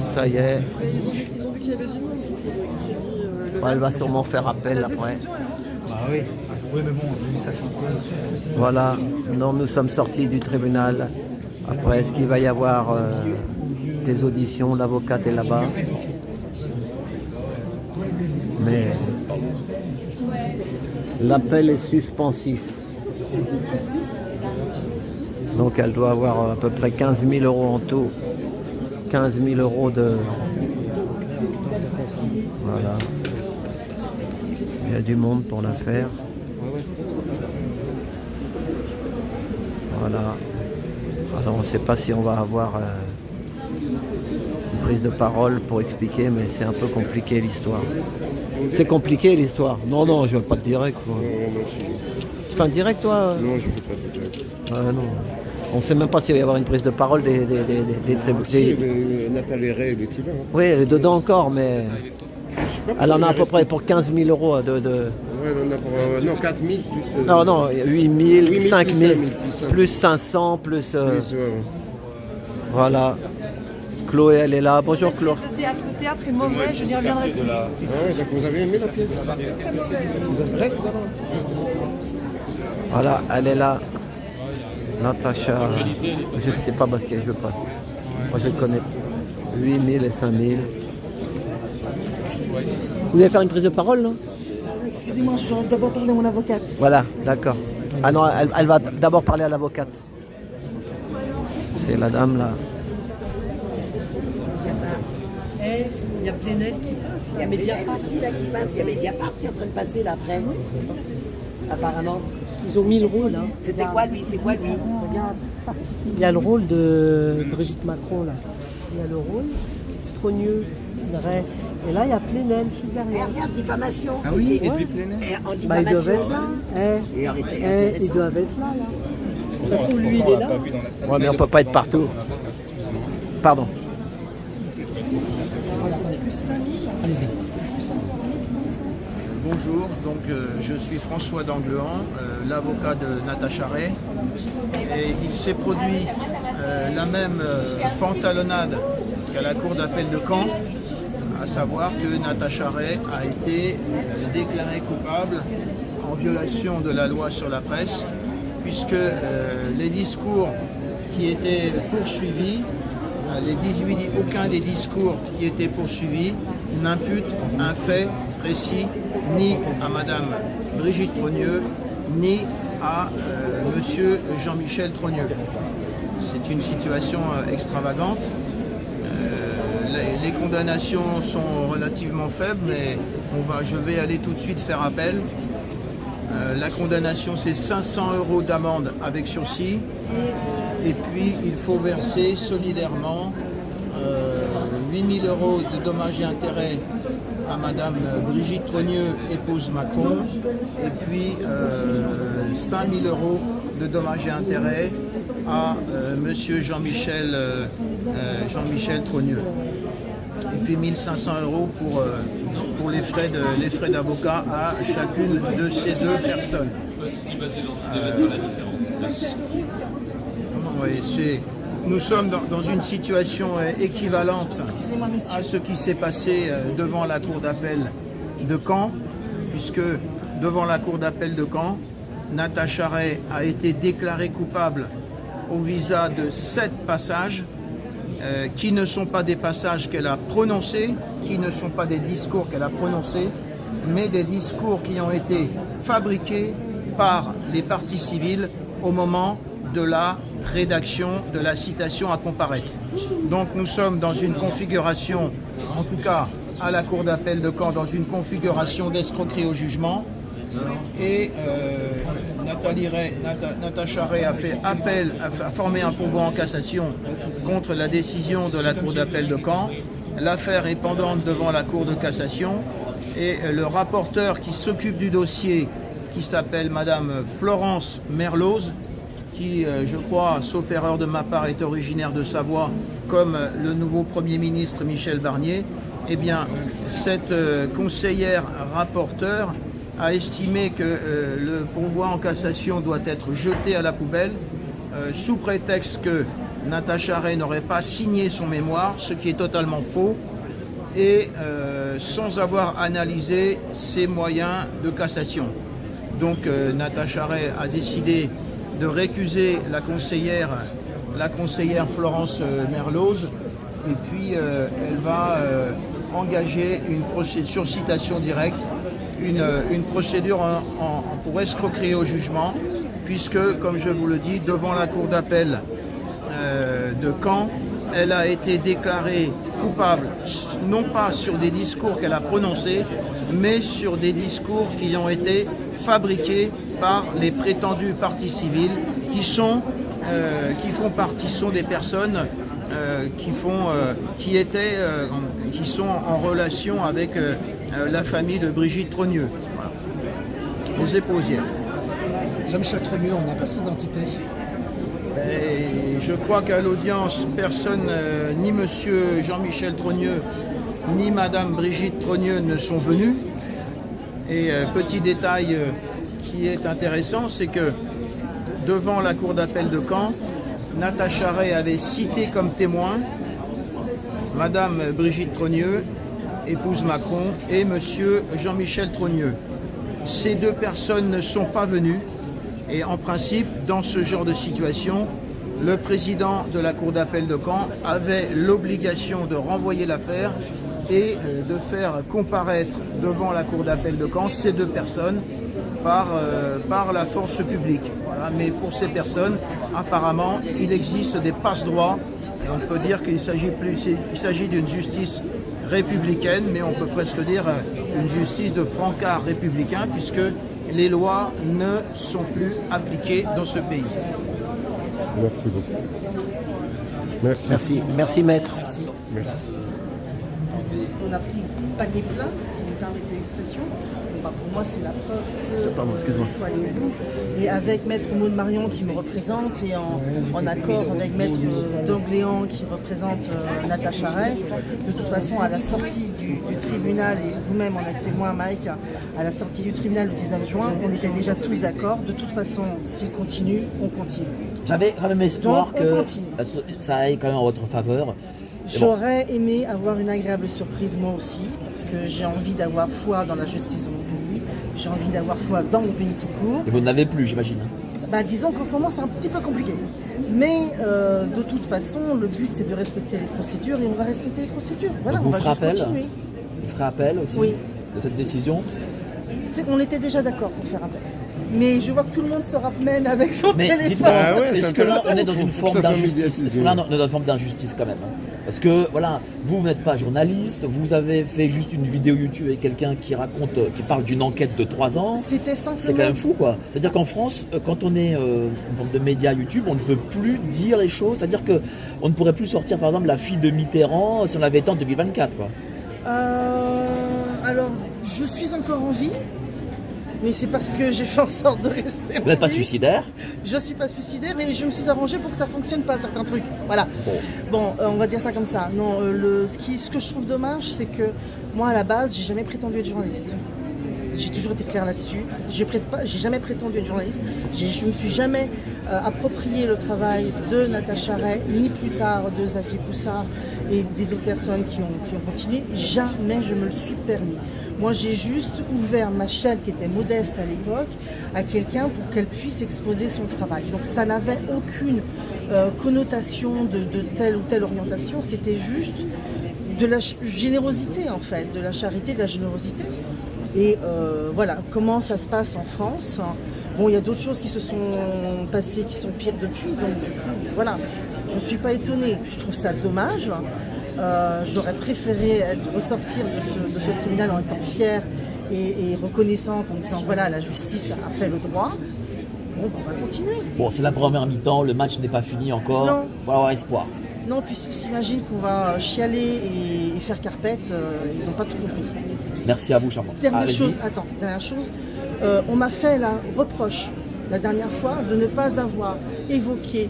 Ça y est. Ils ont vu qu'il y avait du monde. Ils ont expédié le Elle va verdict. sûrement faire appel après. Bah oui. Oui, mais bon, ça chanteuse. Voilà, non, nous sommes sortis du tribunal. Après, est-ce qu'il va y avoir des auditions? L'avocate est là-bas. Mais l'appel est suspensif. Donc elle doit avoir à peu près 15 000 euros en tout. 15 000 euros de... Voilà. Il y a du monde pour l'affaire. Voilà. Alors on ne sait pas si on va avoir une prise de parole pour expliquer, mais c'est un peu compliqué l'histoire. C'est compliqué l'histoire. Non, non, je ne veux pas de direct. Quoi. Tu fais un direct toi? Non, je ne fais pas de direct. Non. On ne sait même pas s'il va y avoir une prise de parole des tribunaux. Si, mais Nathalie Ray, elle est là. Hein. Oui, elle est dedans encore, mais elle en a à peu près pour 15 000 euros de... Ouais, elle en a pour... non, 4 000 plus... Non, 8 000, 5 000, plus 500, plus... plus, ouais. Voilà. Chloé, elle est là. Bonjour Chloé. Le théâtre est mauvais, je n'y reviendrai plus. Ah ouais, donc vous avez aimé la pièce? Très mauvais. Vous êtes reste là-bas? Voilà, elle est là. Natacha, je ne sais pas parce que je veux pas. Moi je le connais. 8 000 et 5 000. Vous allez faire une prise de parole, non? Excusez-moi, je dois d'abord parler à mon avocate. Voilà, d'accord. Ah non, elle va d'abord parler à l'avocate. C'est la dame là. Il y a Plenel qui passe. Il y a Mediapart ici là qui passe, il y a Mediapart qui est en train de passer là après. Apparemment. Ils ont mis le rôle. Hein. C'était quoi lui? C'est quoi lui? Il y a le rôle de Brigitte Macron là. Il y a le rôle Trogneux, Drey. Et là il y a Plenel juste Eh, derrière. regarde, diffamation. Ah oui, et Ouais. puis Plenel. En Bah, ils doivent diffamation. être là. Il aurait été Ils intéressant. doivent être là. Ça se trouve lui il est là. Ouais, mais on peut pas être partout. Pardon. Allez-y. Bonjour, donc je suis François d'Anglehan, l'avocat de Natacha Ray. Et il s'est produit la même pantalonnade qu'à la cour d'appel de Caen, à savoir que Natacha Ray a été déclarée coupable en violation de la loi sur la presse, puisque les discours qui étaient poursuivis, aucun des discours qui étaient poursuivis n'impute un fait précis ni à Madame Brigitte Trogneux, ni à Monsieur Jean-Michel Trogneux. C'est une situation extravagante. Les condamnations sont relativement faibles, mais je vais aller tout de suite faire appel. La condamnation, c'est 500 € d'amende avec sursis. Et puis, il faut verser solidairement 8 000 € de dommages et intérêts à Madame Brigitte Trogneux, épouse Macron, et puis 5 000 € de dommages et intérêts à Monsieur Jean-Michel Trogneux. Et puis 1 500 € pour les frais d'avocat à chacune de ces deux personnes. Nous sommes dans une situation équivalente à ce qui s'est passé devant la cour d'appel de Caen, puisque devant la cour d'appel de Caen, Natacha Ray a été déclarée coupable au visa de 7 passages qui ne sont pas des passages qu'elle a prononcés, qui ne sont pas des discours qu'elle a prononcés, mais des discours qui ont été fabriqués par les parties civiles au moment de la rédaction de la citation à comparaître. Donc nous sommes dans une configuration, en tout cas à la cour d'appel de Caen, dans une configuration d'escroquerie au jugement. Et Natacha Ray a fait appel, a formé un pourvoi en cassation contre la décision de la cour d'appel de Caen. L'affaire est pendante devant la cour de cassation et le rapporteur qui s'occupe du dossier, qui s'appelle Madame Florence Merloz, qui, je crois, sauf erreur de ma part, est originaire de Savoie, comme le nouveau Premier ministre Michel Barnier, eh bien, cette conseillère rapporteure a estimé que le pourvoi en cassation doit être jeté à la poubelle, sous prétexte que Natacha Ray n'aurait pas signé son mémoire, ce qui est totalement faux, et sans avoir analysé ses moyens de cassation. Donc Natacha Ray a décidé de récuser la conseillère Florence Merloz, et puis elle va engager une procédure sur citation directe, une procédure pour escroquerie au jugement, puisque, comme je vous le dis, devant la cour d'appel de Caen, elle a été déclarée coupable, non pas sur des discours qu'elle a prononcés, mais sur des discours qui ont été fabriqués par les prétendues parties civiles, qui sont des personnes qui sont en relation avec la famille de Brigitte Trogneux, voilà. Les épousières. Jean-Michel Trogneux, on n'a pas cette identité. Et je crois qu'à l'audience, personne, ni monsieur Jean-Michel Trogneux, ni madame Brigitte Trogneux ne sont venus. Et petit détail qui est intéressant, c'est que devant la cour d'appel de Caen, Natacha Ray avait cité comme témoin madame Brigitte Trogneux, épouse Macron, et monsieur Jean-Michel Trogneux. Ces deux personnes ne sont pas venues. Et en principe, dans ce genre de situation, le président de la cour d'appel de Caen avait l'obligation de renvoyer l'affaire et de faire comparaître devant la cour d'appel de Caen ces deux personnes par la force publique. Voilà. Mais pour ces personnes, apparemment, il existe des passe-droits. Et on peut dire qu'il s'agit d'une justice républicaine, mais on peut presque dire une justice de francard républicain, puisque les lois ne sont plus appliquées dans ce pays. Merci beaucoup. Merci. Merci maître. Merci. On a pris panier plein, si vous me permettez l'expression. Pour moi, c'est la preuve qu'il faut aller au bout. Et avec Maître Maud Marion qui me représente et en accord avec Maître Dangléan qui représente Natacha Ray, de toute façon, à la sortie du tribunal, et vous-même en êtes témoin, Mike, à la sortie du tribunal le 19 juin, on était déjà tous d'accord. De toute façon, s'il continue, on continue. J'avais quand même espoir Donc, que ça aille quand même en votre faveur. J'aurais aimé avoir une agréable surprise moi aussi, parce que j'ai envie d'avoir foi dans la justice de mon pays, j'ai envie d'avoir foi dans mon pays tout court. Et vous n'avez plus, j'imagine. Disons qu'en ce moment c'est un petit peu compliqué. Mais de toute façon, le but c'est de respecter les procédures et on va respecter les procédures. Voilà, donc on va juste continuer. Vous ferez appel aussi de cette décision. On était déjà d'accord pour faire appel. Mais je vois que tout le monde se ramène avec son téléphone. Dites-moi, ouais, est-ce que là on est dans une forme d'injustice? Est-ce que là on est dans une forme d'injustice quand même? Parce que voilà, vous n'êtes pas journaliste, vous avez fait juste une vidéo YouTube avec quelqu'un qui parle d'une enquête de 3 ans. C'était simplement... C'est quand même fou quoi. C'est-à-dire qu'en France, quand on est une forme de média YouTube, on ne peut plus dire les choses. C'est-à-dire qu'on ne pourrait plus sortir par exemple la fille de Mitterrand si on l'avait été en 2024 quoi. Alors, je suis encore en vie. Mais c'est parce que j'ai fait en sorte de rester. Vous n'êtes pas suicidaire? Je ne suis pas suicidaire, mais je me suis arrangée pour que ça ne fonctionne pas, certains trucs. Voilà. Bon, on va dire ça comme ça. Non, ce que je trouve dommage, c'est que moi, à la base, j'ai jamais prétendu être journaliste. J'ai toujours été claire là-dessus. J'ai jamais prétendu être journaliste. Je ne me suis jamais approprié le travail de Natacha Ray, ni plus tard de Xavier Poussard et des autres personnes qui ont continué. Jamais je me le suis permis. Moi, j'ai juste ouvert ma chaîne, qui était modeste à l'époque, à quelqu'un pour qu'elle puisse exposer son travail. Donc, ça n'avait aucune connotation de telle ou telle orientation. C'était juste de la générosité, en fait, de la charité, de la générosité. Et voilà, comment ça se passe en France. Bon, il y a d'autres choses qui se sont passées, qui sont pires depuis. Donc, du coup, voilà, je ne suis pas étonnée. Je trouve ça dommage. J'aurais préféré ressortir de ce tribunal en étant fière et reconnaissante, en disant voilà, la justice a fait le droit. Bon, on va continuer. Bon, c'est la première mi-temps, le match n'est pas fini encore. Non. Il faut avoir espoir. Non, puis s'ils s'imaginent qu'on va chialer et faire carpette, ils n'ont pas tout compris. Merci à vous, Charmant. Dernière chose, on m'a fait la reproche la dernière fois de ne pas avoir évoqué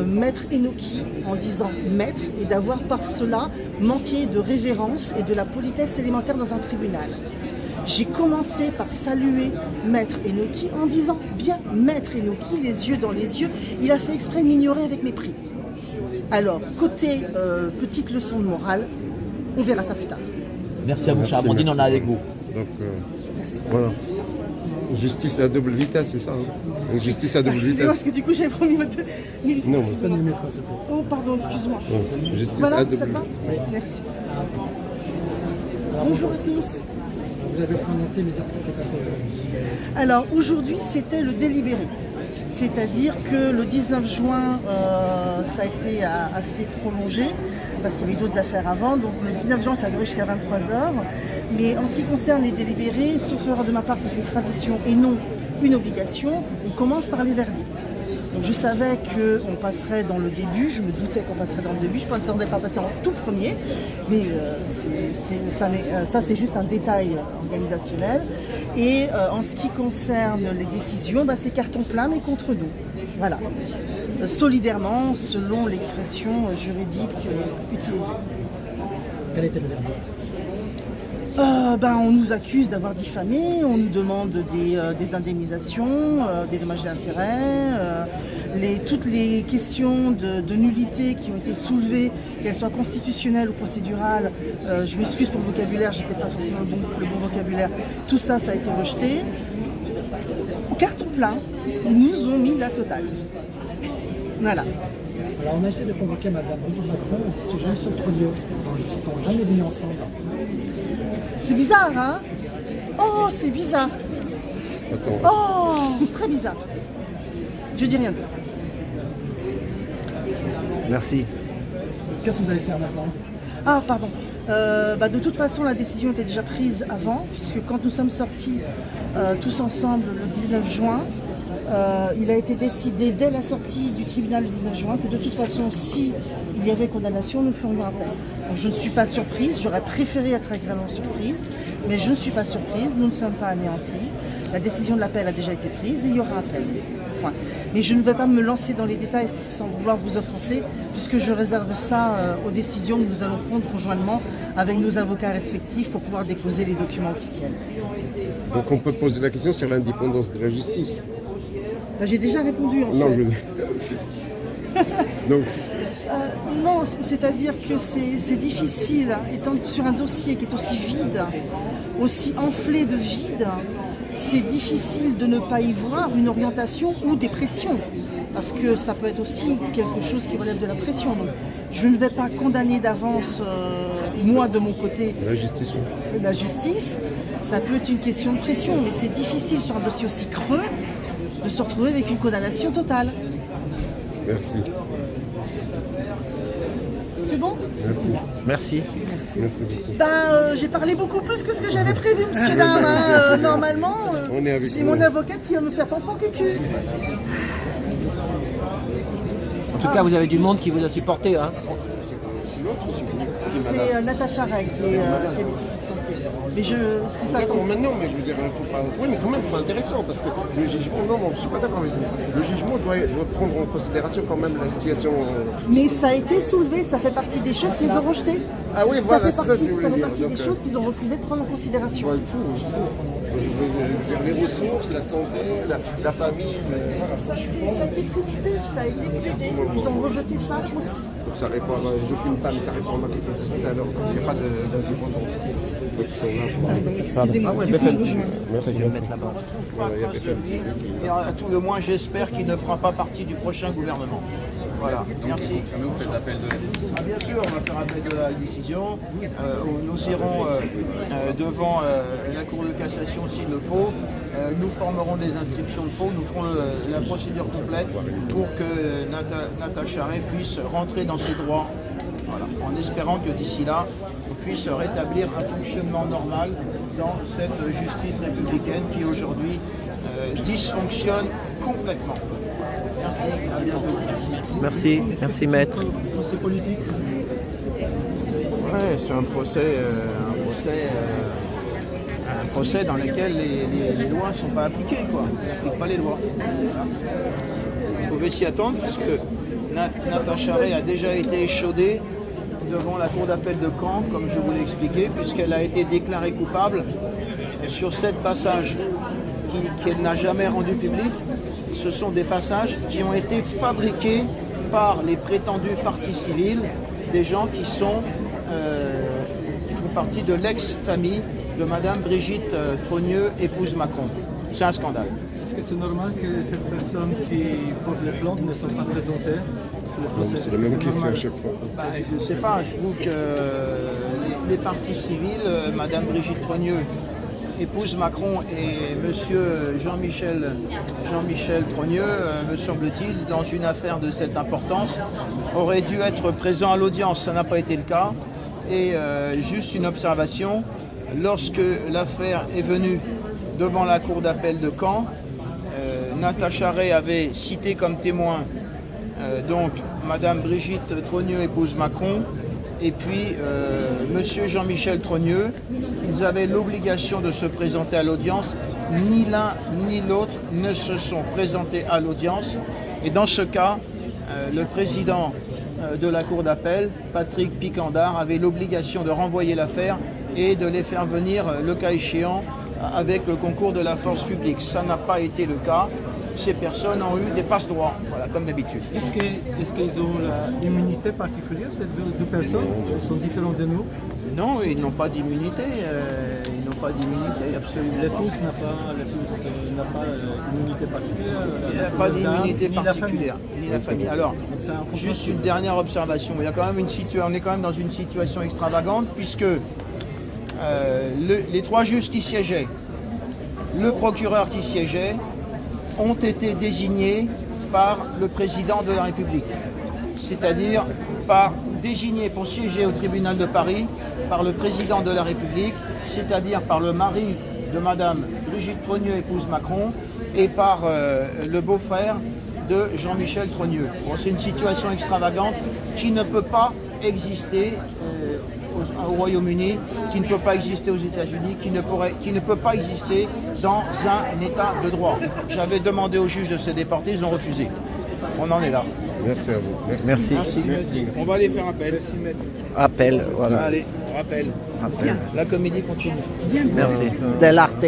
Maître Enoki en disant maître et d'avoir par cela manqué de révérence et de la politesse élémentaire dans un tribunal. J'ai commencé par saluer Maître Enoki en disant bien Maître Enoki, les yeux dans les yeux. Il a fait exprès de m'ignorer avec mépris. Alors, côté petite leçon de morale, on verra ça plus tard. Merci à vous, Merci, chère Amandine, merci. on est avec vous. Donc, voilà. Justice à double vitesse, c'est ça Une justice à double Excusez-moi, vitesse. parce que du coup, j'avais promis votre... Non, Prenez le métro, s'il vous plaît. Oh, pardon, excuse-moi. justice Voilà, à ça double va Merci. Bonjour à tous. Vous avez présenté, mais dire ce qui s'est passé aujourd'hui. Alors aujourd'hui c'était le délibéré, c'est-à-dire que le 19 juin ça a été assez prolongé parce qu'il y avait d'autres affaires avant, donc le 19 juin ça a duré jusqu'à 23h, mais en ce qui concerne les délibérés, sauf erreur de ma part c'est une tradition et non une obligation, on commence par les verdicts. Donc je savais qu'on passerait dans le début, je me doutais qu'on passerait dans le début, je ne m'attendais pas à passer en tout premier, mais ça c'est juste un détail organisationnel. Et en ce qui concerne les décisions, c'est carton plein mais contre nous. Voilà. Solidairement, selon l'expression juridique utilisée. Quel était le verdict? On nous accuse d'avoir diffamé, on nous demande des indemnisations, des dommages et intérêts, toutes les questions de nullité qui ont été soulevées, qu'elles soient constitutionnelles ou procédurales, je m'excuse pour le vocabulaire, j'ai peut-être pas forcément le bon vocabulaire, tout ça, ça a été rejeté. Carton plein, ils nous ont mis la totale. Voilà. Alors, on a essayé de convoquer Madame Brigitte Macron, ces jeunes sont trop vieux, ils ne sont jamais venus ensemble. C'est bizarre, hein? Oh, c'est bizarre. Attends. Oh, très bizarre. Je dis rien d'autre. Merci. Qu'est-ce que vous allez faire maintenant? Ah, pardon. De toute façon, la décision était déjà prise avant, puisque quand nous sommes sortis tous ensemble le 19 juin, il a été décidé dès la sortie du tribunal le 19 juin que de toute façon, si il y avait condamnation, nous ferions appel. Donc je ne suis pas surprise, j'aurais préféré être agréablement surprise, mais je ne suis pas surprise, nous ne sommes pas anéantis. La décision de l'appel a déjà été prise et il y aura appel. Point. Mais je ne vais pas me lancer dans les détails sans vouloir vous offenser, puisque je réserve ça aux décisions que nous allons prendre conjointement avec nos avocats respectifs pour pouvoir déposer les documents officiels. Donc on peut poser la question sur l'indépendance de la justice. J'ai déjà répondu en Non, fait. Donc, Non, c'est-à-dire que c'est difficile, hein, étant sur un dossier qui est aussi vide, aussi enflé de vide, c'est difficile de ne pas y voir une orientation ou des pressions. Parce que ça peut être aussi quelque chose qui relève de la pression. Donc, je ne vais pas condamner d'avance, moi de mon côté, la justice. Ça peut être une question de pression, mais c'est difficile sur un dossier aussi creux de se retrouver avec une condamnation totale. merci. C'est bon? Merci. Merci. Merci beaucoup. J'ai parlé beaucoup plus que ce que j'avais prévu, monsieur Dame. Hein. Normalement, On est avec c'est vous. mon avocate qui va me faire pampan cucu. En tout cas, vous avez du monde qui vous a supporté. Hein. C'est Natacha Rey qui a des soucis de santé. Mais c'est ça. D'accord, maintenant, mais je veux dire, faut pas... Oui, mais quand même, c'est intéressant, parce que le jugement, non, je ne suis pas d'accord avec vous. Le jugement doit prendre en considération quand même la situation... Mais ça a été soulevé, ça fait partie des choses qu'ils ont rejetées. Ah oui, voilà, ça c'est fait ça que je partie, voulais dire. des Donc, choses qu'ils ont refusé de prendre en considération. il faut. Les ressources, la santé, la famille... Ça a été présidé, ça a été plaidé. Ils ont rejeté ça aussi. Donc ça répond à... Je filme pas, mais ça répond à ma question tout à l'heure. Il n'y a pas d'indépendance. Excusez-moi, Ah du coup, je rejoins. Merci. Je vais mettre là-bas. Il y a BFM TV qui... Et à tout le moins, j'espère qu'il ne fera pas partie du prochain gouvernement. Voilà, merci. Vous faites appel de la décision. Ah, bien sûr, on va faire appel de la décision. Nous irons devant la Cour de cassation s'il le faut. Nous formerons des inscriptions de faux. Nous ferons la procédure complète pour que Natacha Rey puisse rentrer dans ses droits. Voilà, en espérant que d'ici là, on puisse rétablir un fonctionnement normal dans cette justice républicaine qui aujourd'hui dysfonctionne complètement. Merci, à bientôt. Merci maître. Procès politique. Ouais, c'est un procès dans lequel les lois ne sont pas appliquées, quoi. On n'applique pas les lois. Voilà. Vous pouvez s'y attendre puisque Natacha Rey a déjà été échaudée devant la cour d'appel de Caen, comme je vous l'ai expliqué, puisqu'elle a été déclarée coupable sur 7 passages qu'elle n'a jamais rendus publics. Ce sont des passages qui ont été fabriqués par les prétendues parties civiles des gens qui font partie de l'ex-famille de Madame Brigitte Trogneux, épouse Macron. C'est un scandale. Est-ce que c'est normal que ces personnes qui portent les plantes ne sont pas présentées sur le procès? C'est la même question à chaque fois. Je ne sais pas, je trouve que les parties civiles, Madame Brigitte Trogneux, épouse Macron, et Monsieur Jean-Michel Trogneux, me semble-t-il, dans une affaire de cette importance, auraient dû être présents à l'audience. Ça n'a pas été le cas. Et juste une observation, lorsque l'affaire est venue devant la cour d'appel de Caen, Natacha Ray avait cité comme témoin donc Madame Brigitte Trogneux, épouse Macron, et puis Monsieur Jean-Michel Trogneux. Ils avaient l'obligation de se présenter à l'audience. Ni l'un ni l'autre ne se sont présentés à l'audience. Et dans ce cas, le président de la cour d'appel, Patrick Picandard, avait l'obligation de renvoyer l'affaire et de les faire venir, le cas échéant, avec le concours de la force publique. Ça n'a pas été le cas. Ces personnes ont eu des passe-droits, voilà, comme d'habitude. Est-ce qu'ils ont l'immunité particulière, ces deux personnes? Ils sont différents de nous? Non, ils n'ont pas d'immunité. Ils n'ont pas d'immunité, absolument. L'épouse n'a pas d'immunité particulière? Il n'y a pas d'immunité particulière, ni la famille. Alors, juste une dernière observation. Il y a quand même on est quand même dans une situation extravagante, puisque les trois juges qui siégeaient, le procureur qui siégeait, ont été désignés par le président de la République. C'est-à-dire désignés pour siéger au tribunal de Paris par le président de la République, c'est-à-dire par le mari de Madame Brigitte Trogneux, épouse Macron, et par le beau-frère de Jean-Michel Trogneux. Bon, c'est une situation extravagante qui ne peut pas exister au Royaume-Uni, qui ne peut pas exister aux États-Unis, qui ne peut pas exister dans un État de droit. J'avais demandé aux juges de se déporter, ils ont refusé. On en est là. Merci à vous. Merci. On va aller faire appel. Appel, voilà. Allez, rappel. Appel. La comédie continue. Merci. De l'arte.